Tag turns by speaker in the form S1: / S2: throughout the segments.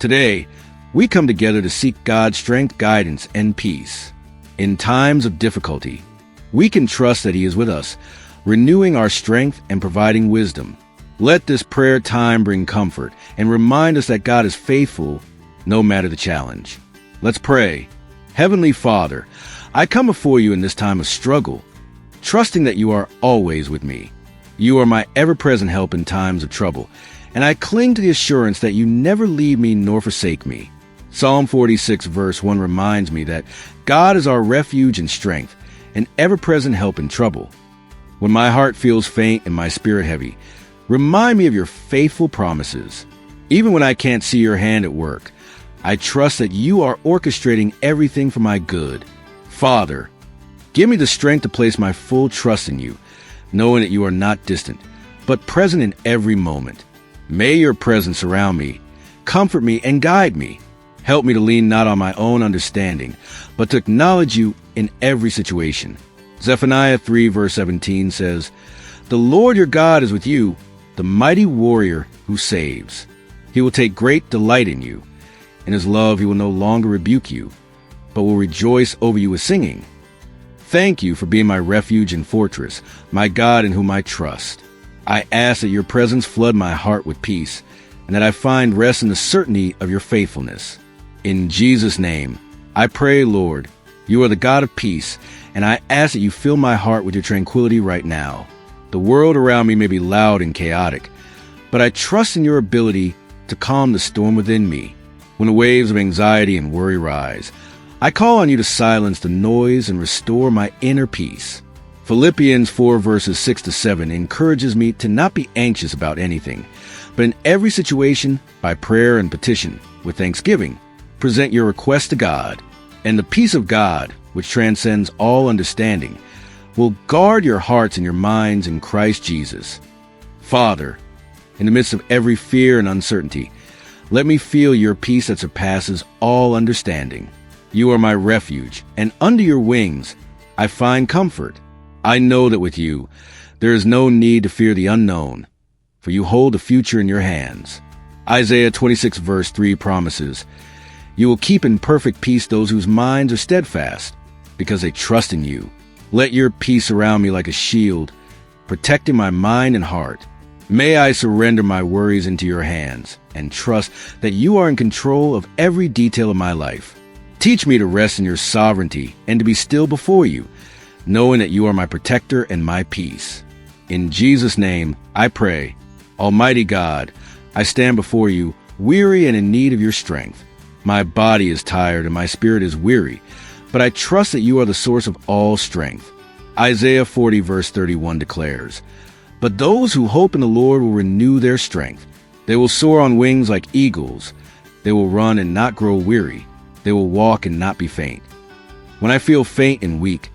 S1: Today, we come together to seek God's strength, guidance, and peace. In times of difficulty, we can trust that He is with us, renewing our strength and providing wisdom. Let this prayer time bring comfort and remind us that God is faithful no matter the challenge. Let's pray. Heavenly Father, I come before you in this time of struggle, trusting that you are always with me. You are my ever-present help in times of trouble, and I cling to the assurance that you never leave me nor forsake me. Psalm 46 verse 1 reminds me that God is our refuge and strength, an ever-present help in trouble. When my heart feels faint and my spirit heavy, remind me of your faithful promises. Even when I can't see your hand at work, I trust that you are orchestrating everything for my good. Father, give me the strength to place my full trust in you, knowing that you are not distant, but present in every moment. May your presence surround me, comfort me, and guide me. Help me to lean not on my own understanding, but to acknowledge you in every situation. Zephaniah 3 verse 17 says, "The Lord your God is with you, the mighty warrior who saves. He will take great delight in you. In his love he will no longer rebuke you, but will rejoice over you with singing." Thank you for being my refuge and fortress, my God in whom I trust. I ask that your presence flood my heart with peace, and that I find rest in the certainty of your faithfulness. In Jesus' name, I pray, Lord, you are the God of peace, and I ask that you fill my heart with your tranquility right now. The world around me may be loud and chaotic, but I trust in your ability to calm the storm within me. When the waves of anxiety and worry rise, I call on you to silence the noise and restore my inner peace. Philippians 4 verses 6 to 7 encourages me to not be anxious about anything, but in every situation, by prayer and petition, with thanksgiving, present your request to God, and the peace of God, which transcends all understanding, will guard your hearts and your minds in Christ Jesus. Father, in the midst of every fear and uncertainty, let me feel your peace that surpasses all understanding. You are my refuge, and under your wings I find comfort. I know that with you there is no need to fear the unknown, for you hold the future in your hands. Isaiah 26 verse 3 promises, "You will keep in perfect peace those whose minds are steadfast, because they trust in you." Let your peace surround me like a shield, protecting my mind and heart. May I surrender my worries into your hands and trust that you are in control of every detail of my life. Teach me to rest in your sovereignty and to be still before you, knowing that you are my protector and my peace. In Jesus' name, I pray. Almighty God, I stand before you, weary and in need of your strength. My body is tired and my spirit is weary, but I trust that you are the source of all strength. Isaiah 40 verse 31 declares, "But those who hope in the Lord will renew their strength. They will soar on wings like eagles. They will run and not grow weary. They will walk and not be faint." When I feel faint and weak,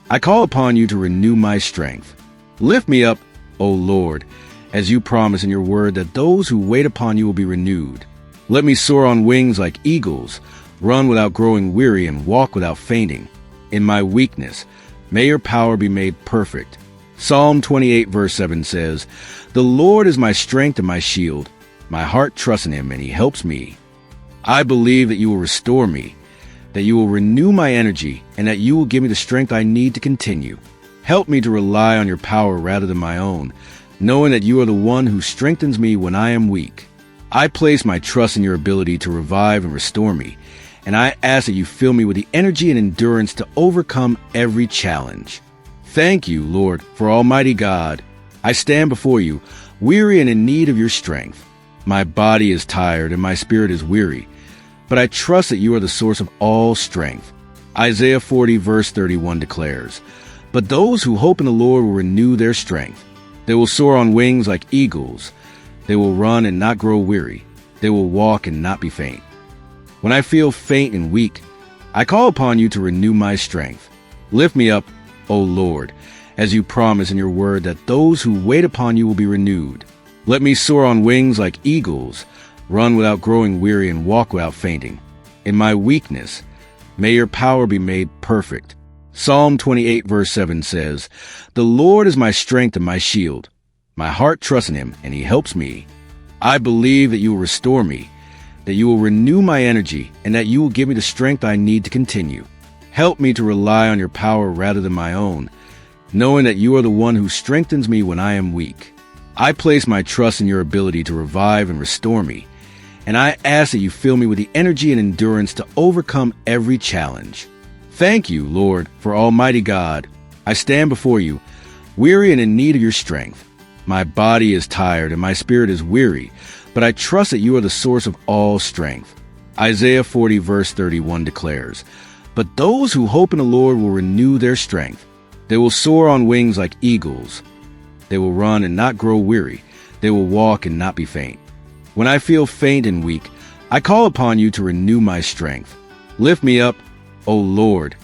S1: I call upon you to renew my strength. Lift me up, O Lord, as you promise in your word that those who wait upon you will be renewed. Let me soar on wings like eagles, run without growing weary, and walk without fainting. In my weakness, may your power be made perfect. Psalm 28 verse 7 says, "The Lord is my strength and my shield. My heart trusts in him, and he helps me." I believe that you will restore me, that you will renew my energy, and that you will give me the strength I need to continue. Help me to rely on your power rather than my own, knowing that you are the one who strengthens me when I am weak. I place my trust in your ability to revive and restore me, and I ask that you fill me with the energy and endurance to overcome every challenge. Thank you, Lord, for Almighty God. I stand before you, weary and in need of your strength. My body is tired and my spirit is weary, but I trust that you are the source of all strength. Isaiah 40 verse 31 declares, "But those who hope in the Lord will renew their strength. They will soar on wings like eagles. They will run and not grow weary. They will walk and not be faint." When I feel faint and weak, I call upon you to renew my strength. Lift me up, O Lord, as you promise in your word that those who wait upon you will be renewed. Let me soar on wings like eagles, run without growing weary, and walk without fainting. In my weakness, may your power be made perfect. Psalm 28 verse 7 says, "The Lord is my strength and my shield. My heart trusts in him, and he helps me." I believe that you will restore me, that you will renew my energy, and that you will give me the strength I need to continue. Help me to rely on your power rather than my own, knowing that you are the one who strengthens me when I am weak. I place my trust in your ability to revive and restore me, and I ask that you fill me with the energy and endurance to overcome every challenge. Thank you, Lord, for Almighty God. I stand before you, weary and in need of your strength. My body is tired and my spirit is weary, but I trust that you are the source of all strength. Isaiah 40 verse 31 declares, "But those who hope in the Lord will renew their strength. They will soar on wings like eagles. They will run and not grow weary. They will walk and not be faint." When I feel faint and weak, I call upon you to renew my strength. Lift me up, O Lord,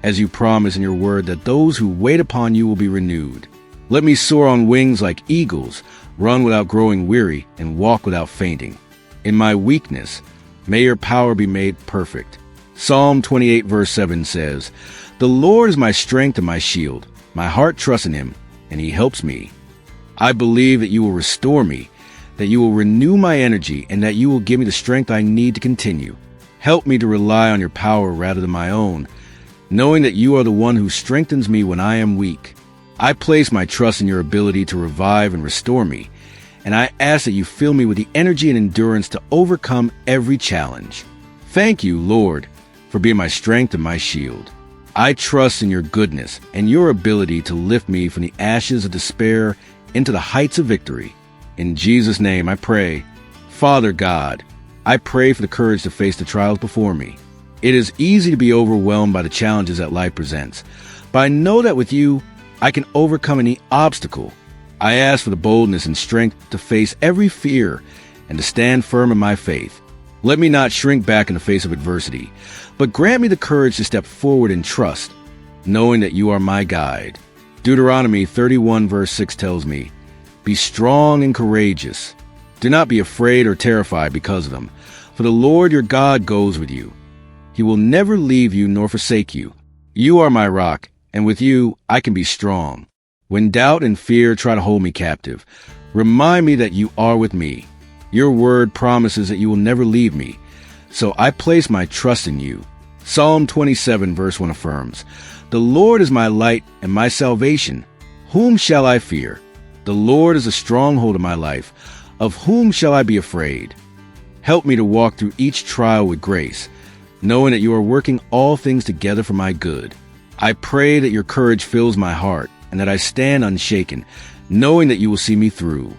S1: as you promise in your word that those who wait upon you will be renewed. Let me soar on wings like eagles, run without growing weary, and walk without fainting. In my weakness, may your power be made perfect. Psalm 28 verse 7 says, "The Lord is my strength and my shield. My heart trusts in him, and he helps me." I believe that you will restore me, that you will renew my energy, and that you will give me the strength I need to continue. Help me to rely on your power rather than my own, knowing that you are the one who strengthens me when I am weak. I place my trust in your ability to revive and restore me, and I ask that you fill me with the energy and endurance to overcome every challenge. Thank you, Lord, for being my strength and my shield. I trust in your goodness and your ability to lift me from the ashes of despair into the heights of victory. In Jesus' name I pray. Father God, I pray for the courage to face the trials before me. It is easy to be overwhelmed by the challenges that life presents, but I know that with you, I can overcome any obstacle. I ask for the boldness and strength to face every fear and to stand firm in my faith. Let me not shrink back in the face of adversity, but grant me the courage to step forward in trust, knowing that you are my guide. Deuteronomy 31 verse 6 tells me, "Be strong and courageous. Do not be afraid or terrified because of them, for the Lord your God goes with you. He will never leave you nor forsake you. You are my rock, and with you I can be strong. When doubt and fear try to hold me captive, remind me that you are with me. Your word promises that you will never leave me, so I place my trust in you." Psalm 27 verse 1 affirms, "The Lord is my light and my salvation. Whom shall I fear? The Lord is a stronghold of my life. Of whom shall I be afraid?" Help me to walk through each trial with grace, knowing that you are working all things together for my good. I pray that your courage fills my heart and that I stand unshaken, knowing that you will see me through.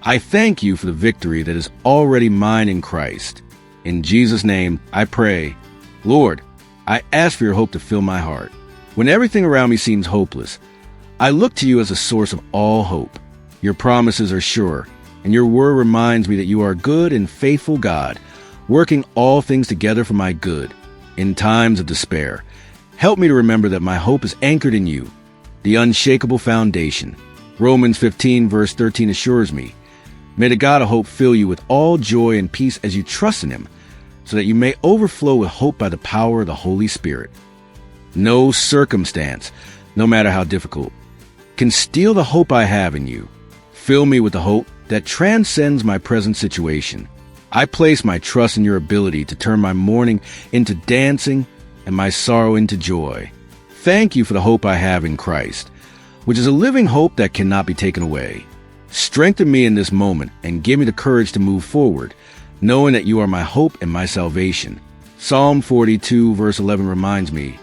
S1: I thank you for the victory that is already mine in Christ. In Jesus' name, I pray. Lord, I ask for your hope to fill my heart. When everything around me seems hopeless, I look to you as a source of all hope. Your promises are sure, and your word reminds me that you are a good and faithful God, working all things together for my good. In times of despair, help me to remember that my hope is anchored in you, the unshakable foundation. Romans 15 verse 13 assures me, "May the God of hope fill you with all joy and peace as you trust in him, so that you may overflow with hope by the power of the Holy Spirit." No circumstance, no matter how difficult, can steal the hope I have in you. Fill me with the hope that transcends my present situation. I place my trust in your ability to turn my mourning into dancing and my sorrow into joy. Thank you for the hope I have in Christ, which is a living hope that cannot be taken away. Strengthen me in this moment and give me the courage to move forward, knowing that you are my hope and my salvation. Psalm 42 verse 11 reminds me,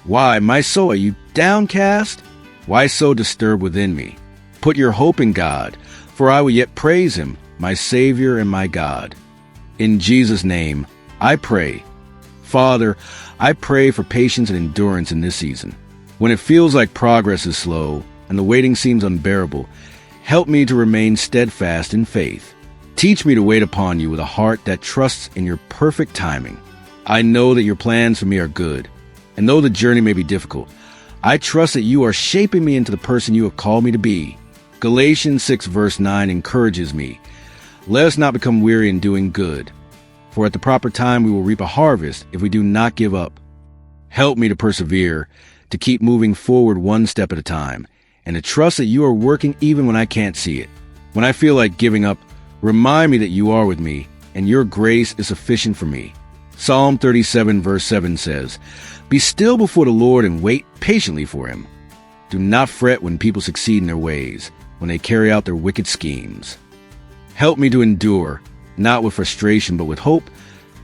S1: "Why, my soul, are you downcast? Why so disturbed within me? Put your hope in God, for I will yet praise him, my Savior and my God." In Jesus' name, I pray. Father, I pray for patience and endurance in this season. When it feels like progress is slow and the waiting seems unbearable, help me to remain steadfast in faith. Teach me to wait upon you with a heart that trusts in your perfect timing. I know that your plans for me are good, and though the journey may be difficult, I trust that you are shaping me into the person you have called me to be. Galatians 6 verse 9 encourages me, "Let us not become weary in doing good, for at the proper time we will reap a harvest if we do not give up." Help me to persevere, to keep moving forward one step at a time, and to trust that you are working even when I can't see it. When I feel like giving up, remind me that you are with me and your grace is sufficient for me. Psalm 37 verse 7 says, "Be still before the Lord and wait patiently for him. Do not fret when people succeed in their ways, when they carry out their wicked schemes." Help me to endure, not with frustration but with hope,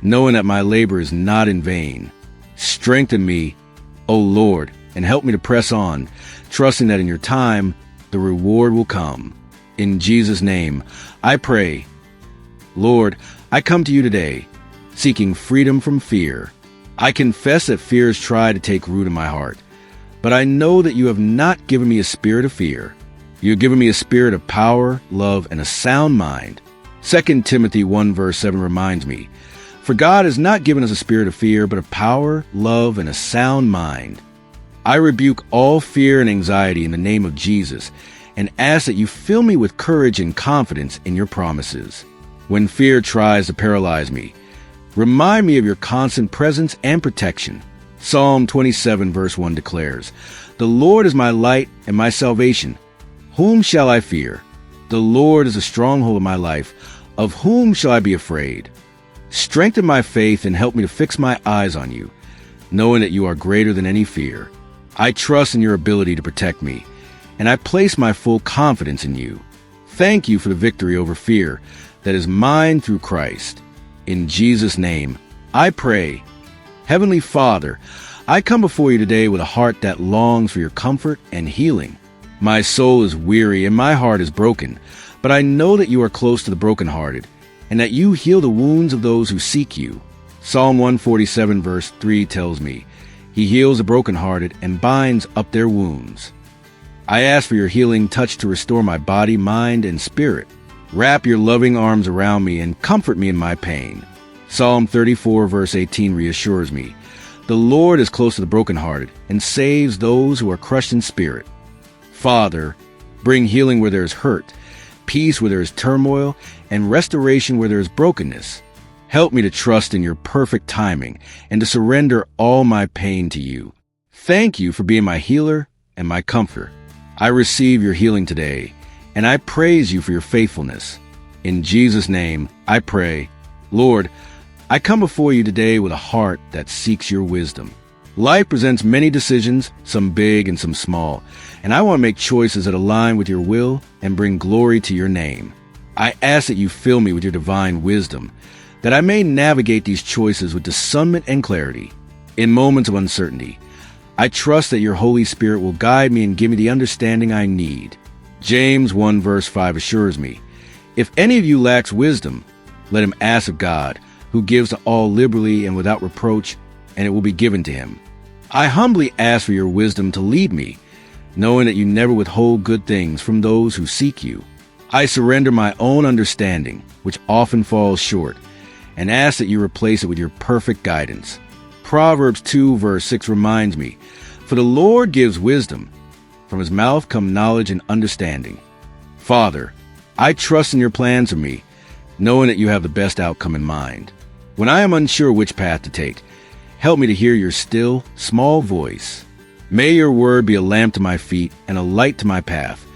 S1: knowing that my labor is not in vain. Strengthen me, O Lord, and help me to press on, trusting that in your time, the reward will come. In Jesus' name, I pray. Lord, I come to you today, seeking freedom from fear. I confess that fear has tried to take root in my heart, but I know that you have not given me a spirit of fear. You have given me a spirit of power, love, and a sound mind. 2 Timothy 1 verse 7 reminds me, "For God has not given us a spirit of fear, but of power, love, and a sound mind." I rebuke all fear and anxiety in the name of Jesus and ask that you fill me with courage and confidence in your promises. When fear tries to paralyze me, remind me of your constant presence and protection. Psalm 27 verse 1 declares, "The Lord is my light and my salvation. Whom shall I fear? The Lord is a stronghold of my life. Of whom shall I be afraid?" Strengthen my faith and help me to fix my eyes on you, knowing that you are greater than any fear. I trust in your ability to protect me, and I place my full confidence in you. Thank you for the victory over fear that is mine through Christ. In Jesus' name, I pray. Heavenly Father, I come before you today with a heart that longs for your comfort and healing. My soul is weary and my heart is broken, but I know that you are close to the brokenhearted and that you heal the wounds of those who seek you. Psalm 147 verse 3 tells me, "He heals the brokenhearted and binds up their wounds." I ask for your healing touch to restore my body, mind, and spirit. Wrap your loving arms around me and comfort me in my pain. Psalm 34 verse 18 reassures me, "The Lord is close to the brokenhearted and saves those who are crushed in spirit." Father, bring healing where there is hurt, peace where there is turmoil, and restoration where there is brokenness. Help me to trust in your perfect timing and to surrender all my pain to you. Thank you for being my healer and my comforter. I receive your healing today, and I praise you for your faithfulness. In Jesus' name, I pray. Lord, I come before you today with a heart that seeks your wisdom. Life presents many decisions, some big and some small, and I want to make choices that align with your will and bring glory to your name. I ask that you fill me with your divine wisdom, that I may navigate these choices with discernment and clarity. In moments of uncertainty, I trust that your Holy Spirit will guide me and give me the understanding I need. James 1 verse 5 assures me, "If any of you lacks wisdom, let him ask of God, who gives to all liberally and without reproach, and it will be given to him." I humbly ask for your wisdom to lead me, knowing that you never withhold good things from those who seek you. I surrender my own understanding, which often falls short, and ask that you replace it with your perfect guidance. Proverbs 2 verse 6 reminds me, "For the Lord gives wisdom. From his mouth come knowledge and understanding." Father, I trust in your plans for me, knowing that you have the best outcome in mind. When I am unsure which path to take, help me to hear your still, small voice. May your word be a lamp to my feet and a light to my path,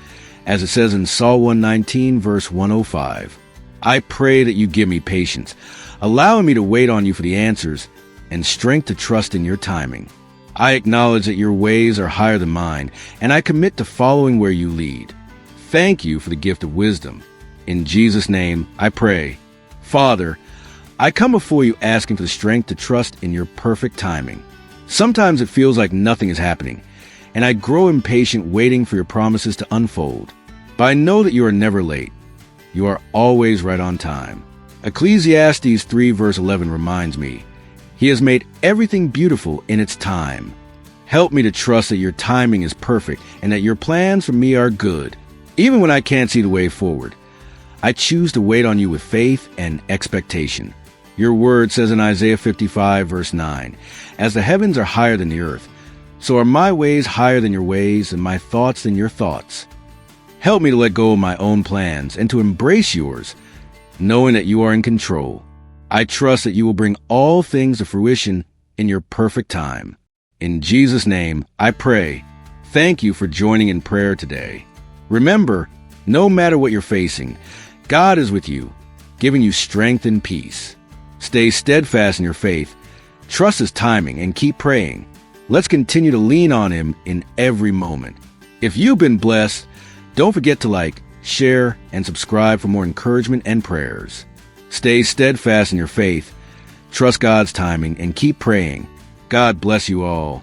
S1: as it says in Psalm 119 verse 105. I pray that you give me patience, allowing me to wait on you for the answers, and strength to trust in your timing. I acknowledge that your ways are higher than mine, and I commit to following where you lead. Thank you for the gift of wisdom. In Jesus' name, I pray. Father, I come before you asking for the strength to trust in your perfect timing. Sometimes it feels like nothing is happening, and I grow impatient waiting for your promises to unfold. But I know that you are never late. You are always right on time. Ecclesiastes 3 verse 11 reminds me, "He has made everything beautiful in its time." Help me to trust that your timing is perfect and that your plans for me are good. Even when I can't see the way forward, I choose to wait on you with faith and expectation. Your word says in Isaiah 55 verse 9, "As the heavens are higher than the earth, so are my ways higher than your ways and my thoughts than your thoughts." Help me to let go of my own plans and to embrace yours, knowing that you are in control. I trust that you will bring all things to fruition in your perfect time. In Jesus' name, I pray. Thank you for joining in prayer today. Remember, no matter what you're facing, God is with you. giving you strength and peace. Stay steadfast in your faith, trust His timing, and keep praying. Let's continue to lean on Him in every moment. If you've been blessed, don't forget to like, share, and subscribe for more encouragement and prayers. Stay steadfast in your faith, trust God's timing, and keep praying. God bless you all.